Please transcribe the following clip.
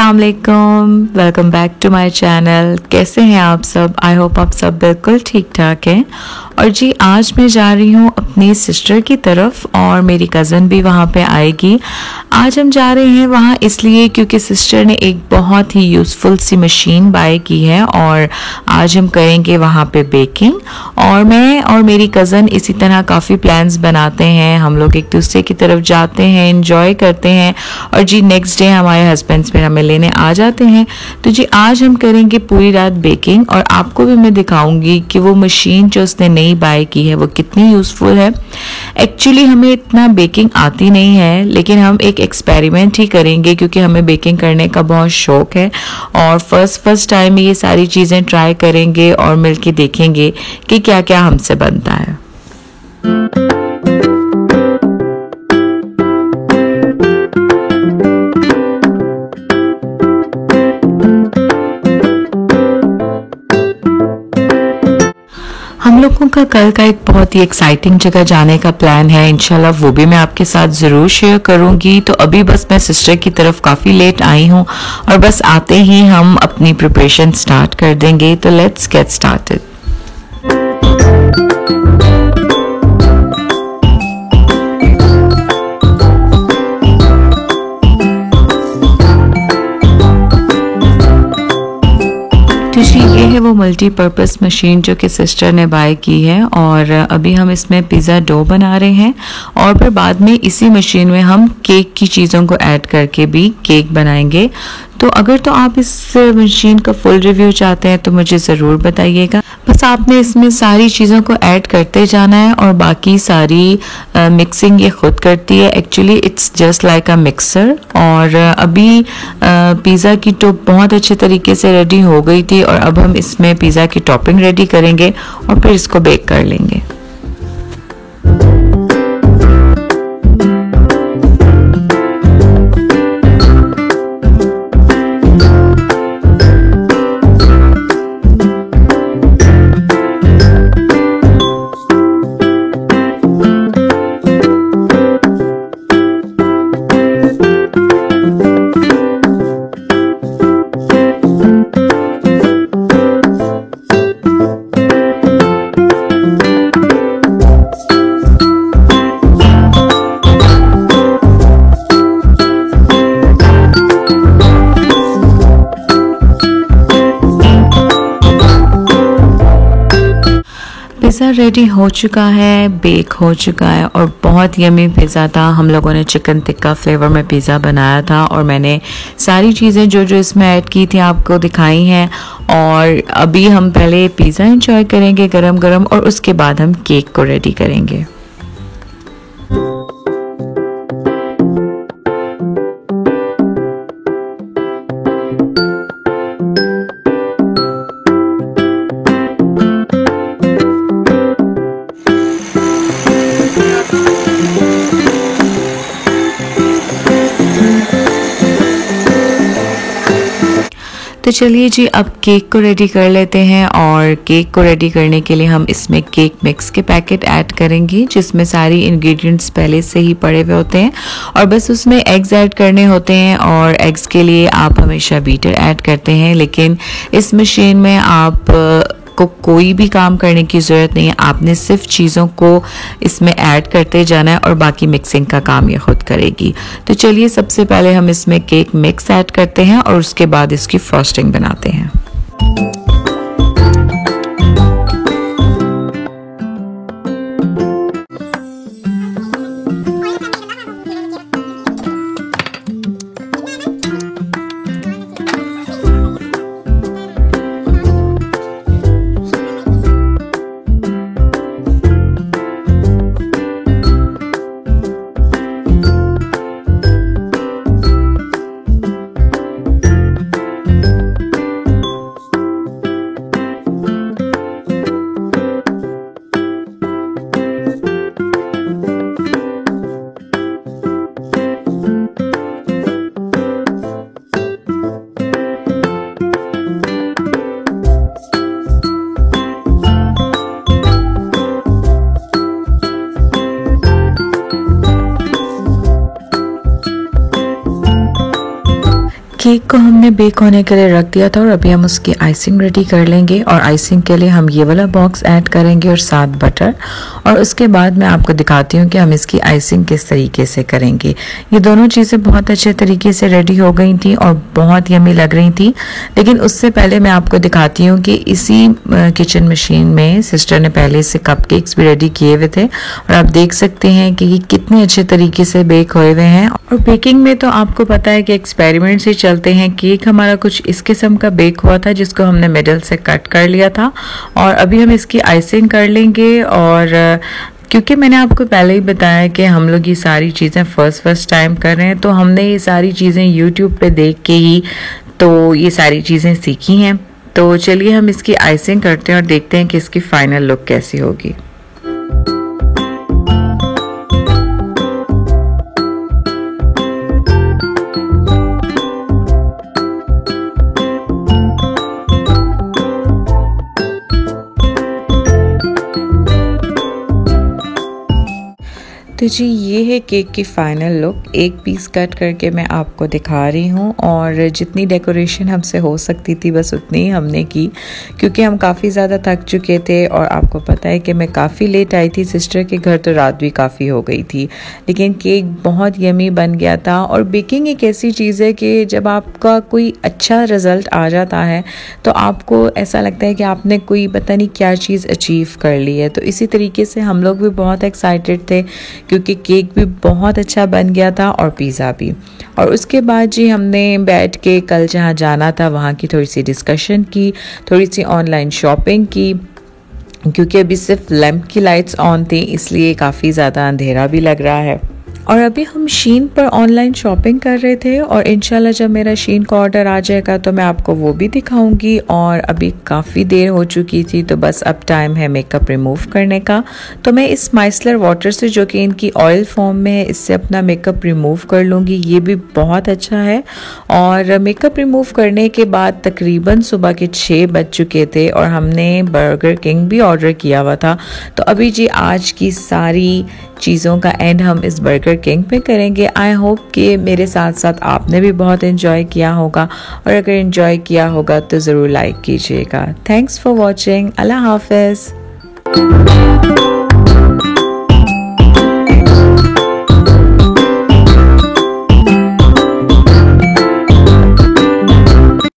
अस्सलाम वालेकुम, welcome back to my channel. कैसे हैं आप सब? आई होप आप सब बिल्कुल ठीक ठाक हैं। और जी आज मैं जा रही हूँ अपनी सिस्टर की तरफ और मेरी कज़न भी वहाँ पे आएगी। आज हम जा रहे हैं वहाँ इसलिए क्योंकि सिस्टर ने एक बहुत ही यूज़फुल सी मशीन बाय की है और आज हम करेंगे वहाँ पे बेकिंग। और मैं और मेरी कज़न इसी तरह काफ़ी प्लान्स बनाते हैं, हम लोग एक दूसरे की तरफ जाते हैं, एंजॉय करते हैं और जी नेक्स्ट डे हमारे हस्बैंड्स फिर हमें लेने आ जाते हैं। तो जी आज हम करेंगे पूरी रात बेकिंग और आपको भी मैं दिखाऊंगी कि वो मशीन जो उसने नई बाय की है वो कितनी यूज़फुल है। एक्चुअली हमें इतना बेकिंग आती नहीं है, लेकिन हम एक एक्सपेरिमेंट ही करेंगे क्योंकि हमें बेकिंग करने का बहुत शौक है और फर्स्ट टाइम ये सारी चीज़ें ट्राई करेंगे और मिलके देखेंगे कि क्या क्या हमसे बनता है। हम लोगों का कल का एक बहुत ही एक्साइटिंग जगह जाने का प्लान है, इंशाल्लाह वो भी मैं आपके साथ ज़रूर शेयर करूंगी। तो अभी बस मैं सिस्टर की तरफ काफ़ी लेट आई हूँ और बस आते ही हम अपनी प्रिपरेशन स्टार्ट कर देंगे। तो लेट्स गेट स्टार्टेड। तो जी ये है वो मल्टीपर्पज़ मशीन जो कि सिस्टर ने बाय की है और अभी हम इसमें पिज़्ज़ा डो बना रहे हैं और फिर बाद में इसी मशीन में हम केक की चीज़ों को ऐड करके भी केक बनाएंगे। तो अगर तो आप इस मशीन का फुल रिव्यू चाहते हैं तो मुझे ज़रूर बताइएगा। बस आपने इसमें सारी चीज़ों को ऐड करते जाना है और बाकी सारी मिक्सिंग ये खुद करती है। Actually it's just like a mixer. और अभी पिज़्ज़ा की टॉप बहुत अच्छे तरीके से रेडी हो गई थी और अब हम इसमें पिज़्ज़ा की टॉपिंग रेडी करेंगे और फिर इसको बेक कर लेंगे। पिज़्ज़ा रेडी हो चुका है, बेक हो चुका है और बहुत यमी पिज़्ज़ा था। हम लोगों ने चिकन टिक्का फ्लेवर में पिज़्ज़ा बनाया था और मैंने सारी चीज़ें जो जो इसमें ऐड की थी आपको दिखाई हैं। और अभी हम पहले पिज़्ज़ा एंजॉय करेंगे गरम गरम और उसके बाद हम केक को रेडी करेंगे। तो चलिए जी अब केक को रेडी कर लेते हैं और केक को रेडी करने के लिए हम इसमें केक मिक्स के पैकेट ऐड करेंगे जिसमें सारी इंग्रेडिएंट्स पहले से ही पड़े हुए होते हैं और बस उसमें एग्स ऐड करने होते हैं। और एग्स के लिए आप हमेशा बीटर ऐड करते हैं, लेकिन इस मशीन में आप को कोई भी काम करने की ज़रूरत नहीं है, आपने सिर्फ चीज़ों को इसमें ऐड करते जाना है और बाकी मिक्सिंग का काम ये खुद करेगी। तो चलिए सबसे पहले हम इसमें केक मिक्स ऐड करते हैं और उसके बाद इसकी फ्रॉस्टिंग बनाते हैं। केक को हमने मैंने बेक होने के लिए रख दिया था और अभी हम उसकी आइसिंग रेडी कर लेंगे। और आइसिंग के लिए हम ये वाला बॉक्स ऐड करेंगे और साथ बटर। और उसके बाद मैं आपको दिखाती हूँ कि हम इसकी आइसिंग किस तरीके से करेंगे। ये दोनों चीज़ें बहुत अच्छे तरीके से रेडी हो गई थी और बहुत यमी लग रही थी। लेकिन उससे पहले मैं आपको दिखाती हूँ कि इसी किचन मशीन में सिस्टर ने पहले से कपकेक्स भी रेडी किए हुए थे और आप देख सकते हैं कि ये कितने अच्छे तरीके से बेक हुए हुए हैं। और बेकिंग में तो आपको पता है कि एक्सपेरिमेंट से चलते हैं। केक हमारा कुछ इस किस्म का बेक हुआ था जिसको हमने मिडल से कट कर लिया था और अभी हम इसकी आइसिंग कर लेंगे। और क्योंकि मैंने आपको पहले ही बताया कि हम लोग ये सारी चीज़ें फर्स्ट टाइम कर रहे हैं, तो हमने ये सारी चीज़ें यूट्यूब पे देख के ही तो ये सारी चीज़ें सीखी हैं। तो चलिए हम इसकी आइसिंग करते हैं और देखते हैं कि इसकी फाइनल लुक कैसी होगी। तो जी ये है केक की फाइनल लुक। एक पीस कट करके मैं आपको दिखा रही हूँ और जितनी डेकोरेशन हमसे हो सकती थी बस उतनी ही हमने की, क्योंकि हम काफ़ी ज़्यादा थक चुके थे। और आपको पता है कि मैं काफ़ी लेट आई थी सिस्टर के घर, तो रात भी काफ़ी हो गई थी। लेकिन केक बहुत यमी बन गया था। और बेकिंग एक ऐसी चीज़ है कि जब आपका कोई अच्छा रिज़ल्ट आ जाता है तो आपको ऐसा लगता है कि आपने कोई पता नहीं क्या चीज़ अचीव कर ली है। तो इसी तरीके से हम लोग भी बहुत एक्साइटेड थे क्योंकि केक भी बहुत अच्छा बन गया था और पिज़्ज़ा भी। और उसके बाद जी हमने बैठ के कल जहाँ जाना था वहाँ की थोड़ी सी डिस्कशन की, थोड़ी सी ऑनलाइन शॉपिंग की, क्योंकि अभी सिर्फ लैंप की लाइट्स ऑन थी इसलिए काफ़ी ज़्यादा अंधेरा भी लग रहा है। और अभी हम शीन पर ऑनलाइन शॉपिंग कर रहे थे और इंशाल्लाह जब मेरा शीन का ऑर्डर आ जाएगा तो मैं आपको वो भी दिखाऊंगी। और अभी काफ़ी देर हो चुकी थी तो बस अब टाइम है मेकअप रिमूव करने का। तो मैं इस माइसलर वाटर से, जो कि इनकी ऑयल फॉर्म में है, इससे अपना मेकअप रिमूव कर लूँगी। ये भी बहुत अच्छा है। और मेकअप रिमूव करने के बाद तकरीबन सुबह के 6 बज चुके थे और हमने बर्गर किंग भी ऑर्डर किया हुआ था। तो अभी जी आज की सारी चीज़ों का एंड हम इस बर्गर किंग पे करेंगे। आई होप कि मेरे साथ साथ आपने भी बहुत एंजॉय किया होगा और अगर एंजॉय किया होगा तो ज़रूर लाइक कीजिएगा। Thanks for watching. अल्लाह हाफिज़।